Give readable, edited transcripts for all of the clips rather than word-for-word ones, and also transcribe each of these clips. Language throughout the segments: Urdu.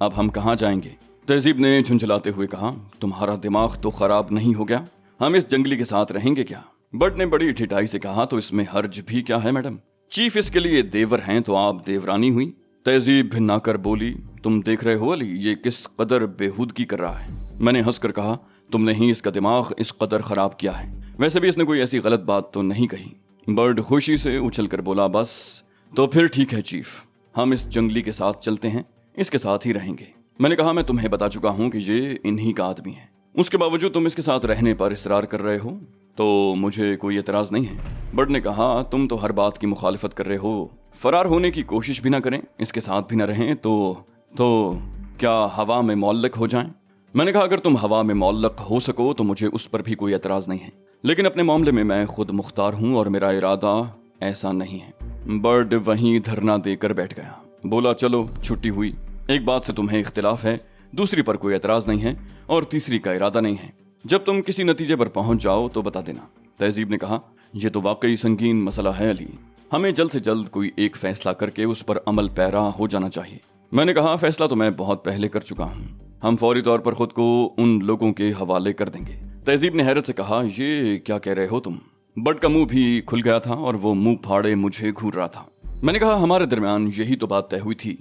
اب ہم کہاں جائیں گے؟ تہذیب نے جھنجھلاتے ہوئے کہا، تمہارا دماغ تو خراب نہیں ہو گیا؟ ہم اس جنگلی کے ساتھ رہیں گے کیا؟ بٹ نے بڑی ٹھٹائی سے کہا، تو اس میں حرج بھی کیا ہے میڈم؟ چیف اس کے لیے دیور ہیں تو آپ دیورانی ہوئی۔ تہذیب بھنا کر بولی، تم دیکھ رہے ہو علی یہ کس قدر بےہودگی کر رہا ہے۔ میں نے ہنس کر کہا، تم نے ہی اس کا دماغ اس قدر خراب کیا ہے، ویسے بھی اس نے کوئی ایسی غلط بات تو نہیں کہی۔ برڈ خوشی سے اچھل کر بولا، بس تو پھر ٹھیک ہے چیف، ہم اس جنگلی کے ساتھ چلتے ہیں، اس کے ساتھ ہی رہیں گے۔ میں نے کہا، میں تمہیں بتا چکا ہوں کہ یہ انہی کا آدمی ہے، اس کے باوجود تم اس کے ساتھ رہنے پر اصرار کر رہے ہو تو مجھے کوئی اعتراض نہیں ہے۔ برڈ نے کہا، تم تو ہر بات کی مخالفت کر رہے ہو، فرار ہونے کی کوشش بھی نہ کریں، اس کے ساتھ بھی نہ رہیں تو کیا ہوا میں معلق ہو جائیں؟ میں نے کہا، اگر تم ہوا میں معلق ہو سکو تو مجھے اس پر بھی کوئی اعتراض نہیں ہے، لیکن اپنے معاملے میں خود مختار ہوں اور میرا ارادہ ایسا نہیں ہے۔ برڈ وہیں دھرنا دے کر بیٹھ گیا، بولا، چلو چھٹی ہوئی، ایک بات سے تمہیں اختلاف ہے، دوسری پر کوئی اعتراض نہیں ہے، اور تیسری کا ارادہ نہیں ہے، جب تم کسی نتیجے پر پہنچ جاؤ تو بتا دینا۔ تہذیب نے کہا، یہ تو واقعی سنگین مسئلہ ہے علی، ہمیں جلد سے جلد کوئی ایک فیصلہ کر کے اس پر عمل پیرا ہو جانا چاہیے۔ میں نے کہا، فیصلہ تو میں بہت پہلے کر چکا ہوں، ہم فوری طور پر خود کو ان لوگوں کے حوالے کر دیں گے۔ تہذیب نے حیرت سے کہا، یہ کیا کہہ رہے ہو تم؟ بٹ کا منہ بھی کھل گیا تھا اور وہ منہ پھاڑے مجھے گھور رہا تھا۔ میں نے کہا، ہمارے درمیان یہی تو بات طے ہوئی تھی،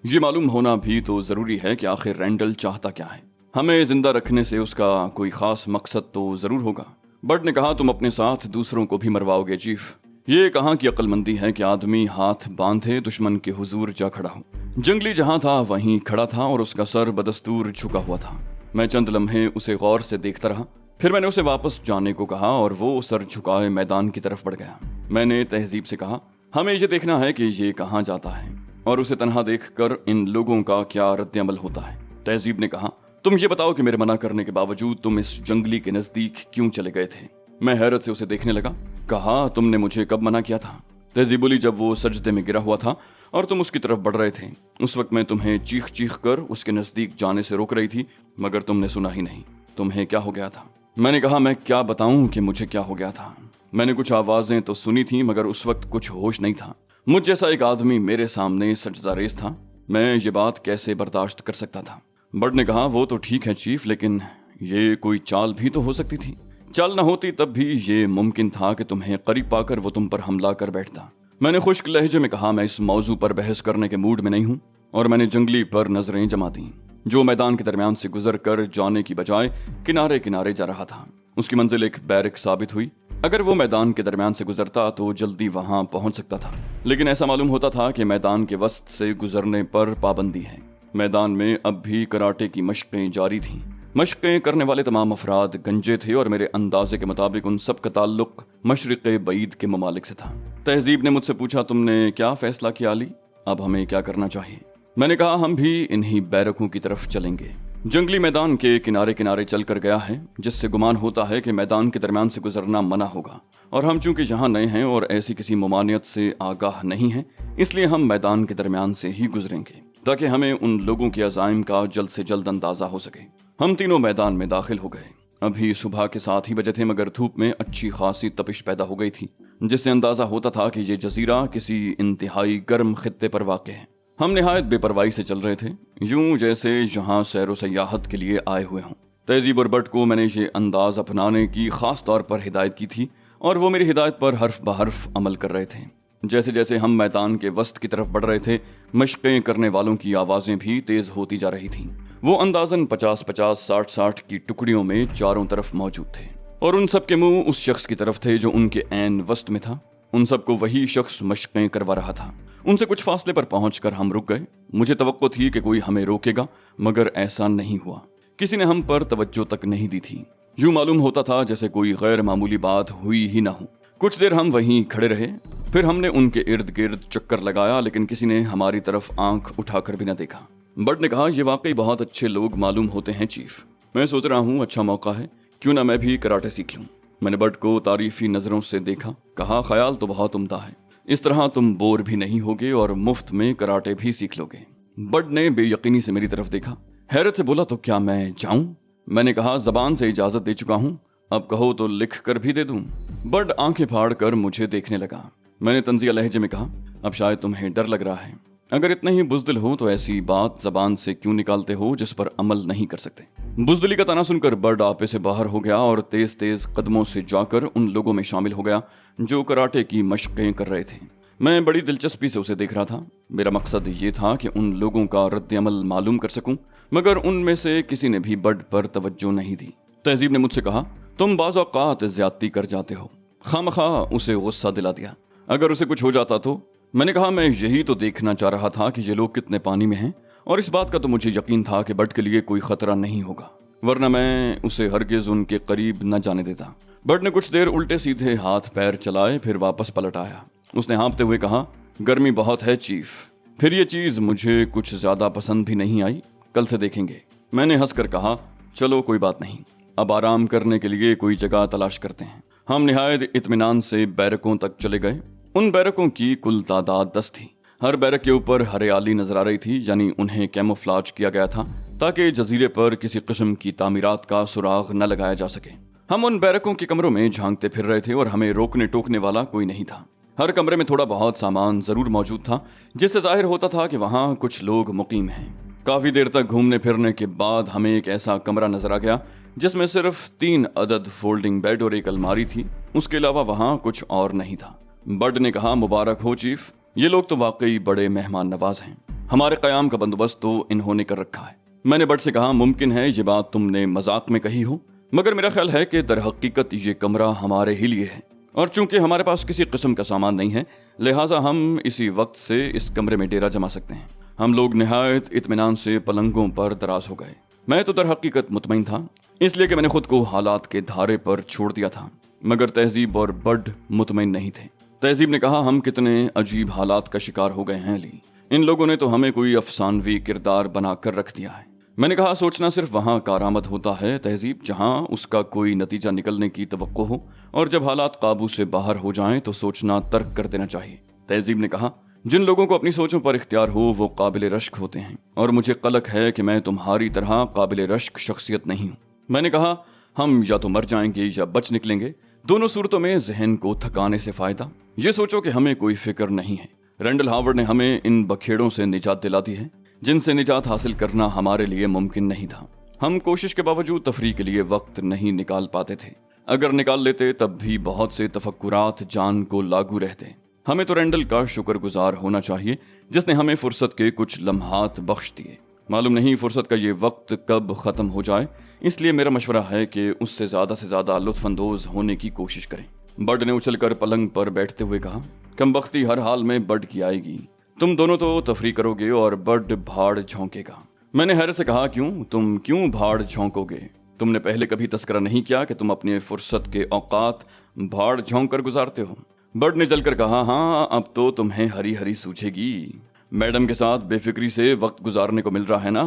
یہ معلوم ہونا بھی تو ضروری ہے کہ آخر رینڈل چاہتا کیا ہے، ہمیں زندہ رکھنے سے اس کا کوئی خاص مقصد تو ضرور ہوگا۔ بٹ نے کہا، تم اپنے ساتھ دوسروں کو بھی مرواؤ گے چیف؟ یہ کہاں کی عقل مندی ہے کہ آدمی ہاتھ باندھے دشمن کے حضور جا کھڑا ہو۔ جنگلی جہاں تھا وہیں کھڑا تھا اور اس کا سر بدستور جھکا ہوا تھا۔ میں چند لمحے اسے غور سے دیکھتا رہا، پھر میں نے اسے واپس جانے کو کہا اور وہ سر جھکائے میدان کی طرف بڑھ گیا۔ میں نے تہذیب سے کہا، ہمیں یہ دیکھنا ہے کہ یہ کہاں جاتا ہے اور اسے تنہا دیکھ کر ان لوگوں کا کیا رد عمل ہوتا ہے۔ تہذیب نے کہا، تم یہ بتاؤ کہ میرے منع کرنے کے باوجود تم اس جنگلی کے نزدیک کیوں چلے گئے تھے؟ میں حیرت سے اسے دیکھنے لگا۔ کہا، تم نے مجھے کب منع کیا تھا؟ تہذیب بولی، جب وہ سجدے میں گرا ہوا تھا اور تم اس کی طرف بڑھ رہے تھے، اس وقت میں تمہیں چیخ چیخ کر اس کے نزدیک جانے سے روک رہی تھی، مگر تم نے سنا ہی نہیں۔ تمہیں کیا ہو گیا تھا؟ میں نے کہا، میں کیا بتاؤں کہ مجھے کیا ہو گیا تھا؟ میں نے کچھ آوازیں تو سنی تھیں مگر اس وقت کچھ ہوش نہیں تھا۔ مجھ جیسا ایک آدمی میرے سامنے سجدہ ریز تھا، میں یہ بات کیسے برداشت کر سکتا تھا؟ بٹ نے کہا، وہ تو ٹھیک ہے چیف، لیکن یہ کوئی چال بھی تو ہو سکتی تھی، چال نہ ہوتی تب بھی یہ ممکن تھا کہ تمہیں قریب پا کر وہ تم پر حملہ کر بیٹھتا۔ میں نے خشک لہجے میں کہا، میں اس موضوع پر بحث کرنے کے موڈ میں نہیں ہوں، اور میں نے جنگلی پر نظریں جما دیں جو میدان کے درمیان سے گزر کر جانے کی بجائے کنارے کنارے جا رہا تھا۔ اس کی منزل ایک بیرک ثابت ہوئی، اگر وہ میدان کے درمیان سے گزرتا تو جلدی وہاں پہنچ سکتا تھا، لیکن ایسا معلوم ہوتا تھا کہ میدان کے وسط سے گزرنے پر پابندی ہے۔ میدان میں اب بھی کراٹے کی مشقیں جاری تھیں۔ مشقیں کرنے والے تمام افراد گنجے تھے اور میرے اندازے کے مطابق ان سب کا تعلق مشرق بعید کے ممالک سے تھا۔ تہذیب نے مجھ سے پوچھا، تم نے کیا فیصلہ کیا علی؟ اب ہمیں کیا کرنا چاہیے؟ میں نے کہا، ہم بھی انہی بیرکوں کی طرف چلیں گے۔ جنگلی میدان کے کنارے کنارے چل کر گیا ہے، جس سے گمان ہوتا ہے کہ میدان کے درمیان سے گزرنا منع ہوگا، اور ہم چونکہ یہاں نئے ہیں اور ایسی کسی ممانعت سے آگاہ نہیں ہیں، اس لیے ہم میدان کے درمیان سے ہی گزریں گے تاکہ ہمیں ان لوگوں کے عزائم کا جلد سے جلد اندازہ ہو سکے۔ ہم تینوں میدان میں داخل ہو گئے۔ ابھی صبح کے 7 ہی بجے تھے، مگر دھوپ میں اچھی خاصی تپش پیدا ہو گئی تھی، جس سے اندازہ ہوتا تھا کہ یہ جزیرہ کسی انتہائی گرم خطے پر واقع ہے۔ ہم نہایت بے پرواہی سے چل رہے تھے، یوں جیسے یہاں سیر و سیاحت کے لیے آئے ہوئے ہوں۔ تہذیب اور بٹ کو میں نے یہ انداز اپنانے کی خاص طور پر ہدایت کی تھی، اور وہ میری ہدایت پر حرف بحرف عمل کر رہے تھے۔ جیسے جیسے ہم میدان کے وسط کی طرف بڑھ رہے تھے، مشقیں کرنے والوں کی آوازیں بھی تیز ہوتی جا رہی تھیں۔ وہ اندازاً 50-50 60-60 کی ٹکڑیوں میں چاروں طرف موجود تھے، اور ان سب کے منہ اس شخص کی طرف تھے جو ان کے عین وسط میں تھا۔ ان سب کو وہی شخص مشقیں کروا رہا تھا۔ ان سے کچھ فاصلے پر پہنچ کر ہم رک گئے۔ مجھے توقع تھی کہ کوئی ہمیں روکے گا، مگر ایسا نہیں ہوا۔ کسی نے ہم پر توجہ تک نہیں دی تھی، یوں معلوم ہوتا تھا جیسے کوئی غیر معمولی بات ہوئی ہی نہ ہو۔ کچھ دیر ہم وہیں کھڑے رہے، پھر ہم نے ان کے ارد گرد چکر لگایا، لیکن کسی نے ہماری طرف آنکھ اٹھا کر بھی نہ دیکھا۔ بٹ نے کہا، یہ واقعی بہت اچھے لوگ معلوم ہوتے ہیں چیف، میں سوچ رہا ہوں اچھا موقع ہے، کیوں نہ میں بھی کراٹے سیکھ لوں۔ میں نے بٹ کو تعریفی نظروں سے دیکھا، کہا، خیال تو بہت عمدہ ہے، اس طرح تم بور بھی نہیں ہوگے اور مفت میں کراٹے بھی سیکھ لو گے۔ بٹ نے بے یقینی سے میری طرف دیکھا، حیرت سے بولا، تو کیا میں جاؤں؟ میں نے کہا، زبان سے اجازت دے چکا ہوں، اب کہو تو لکھ کر بھی دے دوں۔ بٹ آنکھیں پھاڑ کر مجھے دیکھنے لگا۔ میں نے طنزیہ لہجے میں کہا، اب شاید تمہیں ڈر لگ رہا ہے، اگر اتنے ہی بزدل ہو تو ایسی بات زبان سے کیوں نکالتے ہو جس پر عمل نہیں کر سکتے؟ بزدلی کا تانا سن کر برڈ آپے سے باہر ہو گیا اور تیز تیز قدموں سے جا کر ان لوگوں میں شامل ہو گیا جو کراٹے کی مشقیں کر رہے تھے۔ میں بڑی دلچسپی سے اسے دیکھ رہا تھا۔ میرا مقصد یہ تھا کہ ان لوگوں کا رد عمل معلوم کر سکوں، مگر ان میں سے کسی نے بھی برڈ پر توجہ نہیں دی۔ تہذیب نے مجھ سے کہا، تم بعض اوقات زیادتی کر جاتے ہو۔ خواہ اسے غصہ دلا دیا۔ اگر اسے کچھ ہو جاتا تو؟ میں نے کہا، میں یہی تو دیکھنا چاہ رہا تھا کہ یہ لوگ کتنے پانی میں ہیں، اور اس بات کا تو مجھے یقین تھا کہ برڈ کے لیے کوئی خطرہ نہیں ہوگا، ورنہ میں اسے ہرگز ان کے قریب نہ جانے دیتا۔ برڈ نے کچھ دیر الٹے سیدھے ہاتھ پیر چلائے، پھر واپس پلٹ آیا۔ اس نے ہانپتے ہوئے کہا، گرمی بہت ہے چیف۔ پھر یہ چیز مجھے کچھ زیادہ پسند بھی نہیں آئی، کل سے دیکھیں گے۔ میں نے ہنس کر کہا، چلو کوئی بات نہیں، اب آرام کرنے کے لیے کوئی جگہ تلاش کرتے ہیں۔ ہم نہایت اطمینان سے بیرکوں تک چلے گئے۔ ان بیرکوں کی کل تعداد 10 تھی۔ ہر بیرک کے اوپر ہریالی نظر آ رہی تھی، یعنی انہیں کیموفلاج کیا گیا تھا تاکہ جزیرے پر کسی قسم کی تعمیرات کا سراغ نہ لگایا جا سکے۔ ہم ان بیرکوں کے کمروں میں جھانکتے پھر رہے تھے اور ہمیں روکنے ٹوکنے والا کوئی نہیں تھا۔ ہر کمرے میں تھوڑا بہت سامان ضرور موجود تھا، جس سے ظاہر ہوتا تھا کہ وہاں کچھ لوگ مقیم ہیں۔ کافی دیر تک گھومنے پھرنے کے بعد ہمیں ایک ایسا کمرہ نظر آ گیا جس میں صرف 3 عدد فولڈنگ بیڈ اور ایک الماری تھی، اس کے علاوہ وہاں کچھ اور نہیں تھا۔ برڈ نے کہا، مبارک ہو چیف، یہ لوگ تو واقعی بڑے مہمان نواز ہیں۔ ہمارے قیام کا بندوبست تو انہوں نے کر رکھا ہے۔ میں نے برڈ سے کہا، ممکن ہے یہ بات تم نے مذاق میں کہی ہو، مگر میرا خیال ہے کہ در حقیقت یہ کمرہ ہمارے ہی لیے ہے، اور چونکہ ہمارے پاس کسی قسم کا سامان نہیں ہے، لہٰذا ہم اسی وقت سے اس کمرے میں ڈیرا جما سکتے ہیں۔ ہم لوگ نہایت اطمینان سے پلنگوں پر دراز ہو گئے۔ میں تو در حقیقت مطمئن تھا، اس لیے کہ میں نے خود کو حالات کے دھارے پر چھوڑ دیا تھا، مگر تہذیب اور برڈ مطمئن نہیں تھے۔ تہذیب نے کہا، ہم کتنے عجیب حالات کا شکار ہو گئے ہیں علی، ان لوگوں نے تو ہمیں کوئی افسانوی کردار بنا کر رکھ دیا ہے۔ میں نے کہا، سوچنا صرف وہاں کارآمد ہوتا ہے تہذیب جہاں اس کا کوئی نتیجہ نکلنے کی توقع ہو، اور جب حالات قابو سے باہر ہو جائیں تو سوچنا ترک کر دینا چاہیے۔ تہذیب نے کہا، جن لوگوں کو اپنی سوچوں پر اختیار ہو وہ قابل رشک ہوتے ہیں، اور مجھے قلق ہے کہ میں تمہاری طرح قابل رشک شخصیت نہیں ہوں۔ میں نے کہا، ہم یا تو مر جائیں گے یا بچ نکلیں گے، دونوں صورتوں میں ذہن کو تھکانے سے فائدہ۔ یہ سوچو کہ ہمیں کوئی فکر نہیں ہے۔ رینڈل ہاورڈ نے ہمیں ان بکھیڑوں سے نجات دلا دی ہے جن سے نجات حاصل کرنا ہمارے لیے ممکن نہیں تھا۔ ہم کوشش کے باوجود تفریح کے لیے وقت نہیں نکال پاتے تھے، اگر نکال لیتے تب بھی بہت سے تفکرات جان کو لاگو رہتے۔ ہمیں تو رینڈل کا شکر گزار ہونا چاہیے جس نے ہمیں فرصت کے کچھ لمحات بخش دیے۔ معلوم نہیں فرصت کا یہ وقت کب ختم ہو جائے، اس لیے میرا مشورہ ہے کہ اس سے زیادہ لطف اندوز ہونے کی کوشش کریں۔ برڈ نے اچھل کر پلنگ پر بیٹھتے ہوئے کہا، کم بختی ہر حال میں برڈ کی آئے گی، تم دونوں تو تفریح کرو گے اور برڈ بھاڑ جھونکے گا۔ میں نے حیرت سے کہا، تم کیوں بھاڑ جھونکو گے؟ تم نے پہلے کبھی تذکرہ نہیں کیا کہ تم اپنے فرصت کے اوقات بھاڑ جھونک کر گزارتے ہو؟ برڈ نے جل کر کہا، ہاں اب تو تمہیں ہری ہری سوجھے گی، میڈم کے ساتھ بے فکری سے وقت گزارنے کو مل رہا ہے نا۔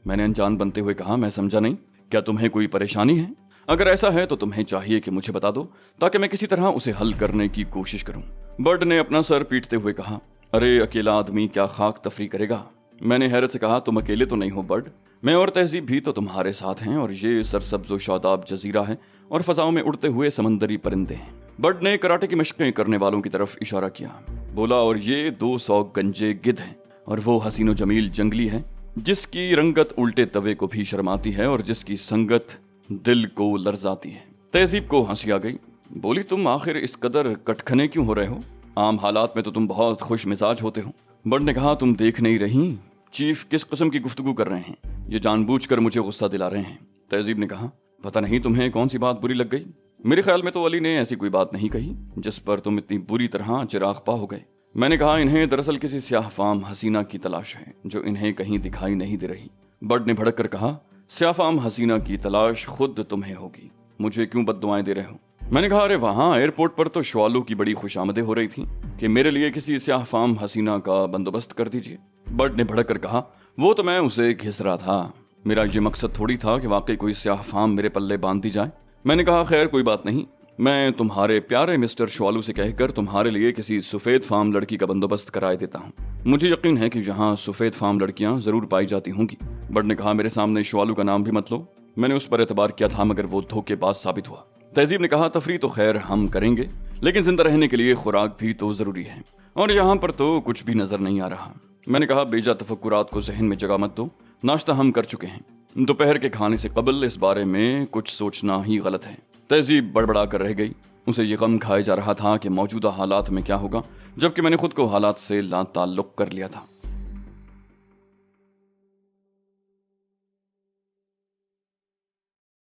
میں نے انجان بنتے ہوئے کہا، میں سمجھا نہیں، کیا تمہیں کوئی پریشانی ہے؟ اگر ایسا ہے تو تمہیں چاہیے کہ مجھے بتا دو تاکہ میں کسی طرح اسے حل کرنے کی کوشش کروں۔ برڈ نے اپنا سر پیٹتے ہوئے کہا، ارے اکیلا آدمی کیا خاک تفریح کرے گا؟ میں نے حیرت سے کہا، تم اکیلے تو نہیں ہو برڈ، میں اور تہذیب بھی تو تمہارے ساتھ ہیں، اور یہ سرسبز و شاداب جزیرہ ہے اور فضاؤں میں اڑتے ہوئے سمندری پرندے ہیں۔ برڈ نے کراٹے کی مشقیں کرنے والوں کی طرف اشارہ کیا، بولا، اور یہ 200 گنجے گدھ ہیں، اور وہ حسین و جمیل جنگلی ہے جس کی رنگت الٹے توے کو بھی شرماتی ہے اور جس کی سنگت دل کو لرزاتی ہے۔ تہذیب کو ہنسی آ گئی، بولی، تم آخر اس قدر کٹکھنے کیوں ہو رہے ہو؟ عام حالات میں تو تم بہت خوش مزاج ہوتے ہو۔ برڈ نے کہا، تم دیکھ نہیں رہی چیف کس قسم کی گفتگو کر رہے ہیں، یہ جان بوجھ کر مجھے غصہ دلا رہے ہیں۔ تہذیب نے کہا، پتہ نہیں تمہیں کون سی بات بری لگ گئی؟ میرے خیال میں تو علی نے ایسی کوئی بات نہیں کہی جس پر تم اتنی بری طرح چراغ پا ہو گئے۔ میں نے کہا، انہیں دراصل کسی سیاہ فام حسینہ کی تلاش ہے جو انہیں کہیں دکھائی نہیں دے رہی۔ برڈ نے بھڑک کر کہا، سیاہ فام حسینہ کی تلاش خود تمہیں ہوگی، مجھے کیوں بد دعائیں دے رہے ہو؟ میں نے کہا، ارے وہاں ایئرپورٹ پر تو شوالو کی بڑی خوش آمدیں ہو رہی تھی کہ میرے لیے کسی سیاہ فام حسینہ کا بندوبست کر دیجیے۔ برڈ نے بھڑک کر کہا، وہ تو میں اسے گھس رہا تھا، میرا یہ مقصد تھوڑی تھا کہ واقعی کوئی سیاہ فام میرے پلے باندھ دی جائے۔ میں نے کہا، خیر کوئی بات نہیں، میں تمہارے پیارے مسٹر شوالو سے کہہ کر تمہارے لیے کسی سفید فام لڑکی کا بندوبست کرائے دیتا ہوں، مجھے یقین ہے کہ یہاں سفید فام لڑکیاں ضرور پائی جاتی ہوں گی۔ برڈ نے کہا، میرے سامنے شوالو کا نام بھی مت لو، میں نے اس پر اعتبار کیا تھا مگر وہ دھوکے باز ثابت ہوا۔ تہذیب نے کہا، تفریح تو خیر ہم کریں گے لیکن زندہ رہنے کے لیے خوراک بھی تو ضروری ہے، اور یہاں پر تو کچھ بھی نظر نہیں آ رہا۔ میں نے کہا بیجا تفکرات کو ذہن میں جگہ مت دو، ناشتہ ہم کر چکے ہیں، دوپہر کے کھانے سے قبل اس بارے میں کچھ سوچنا ہی غلط ہے۔ تہذیب بڑبڑا کر رہ گئی، اسے یہ غم کھائے جا رہا تھا کہ موجودہ حالات میں کیا ہوگا، جبکہ میں نے خود کو حالات سے لا تعلق کر لیا تھا۔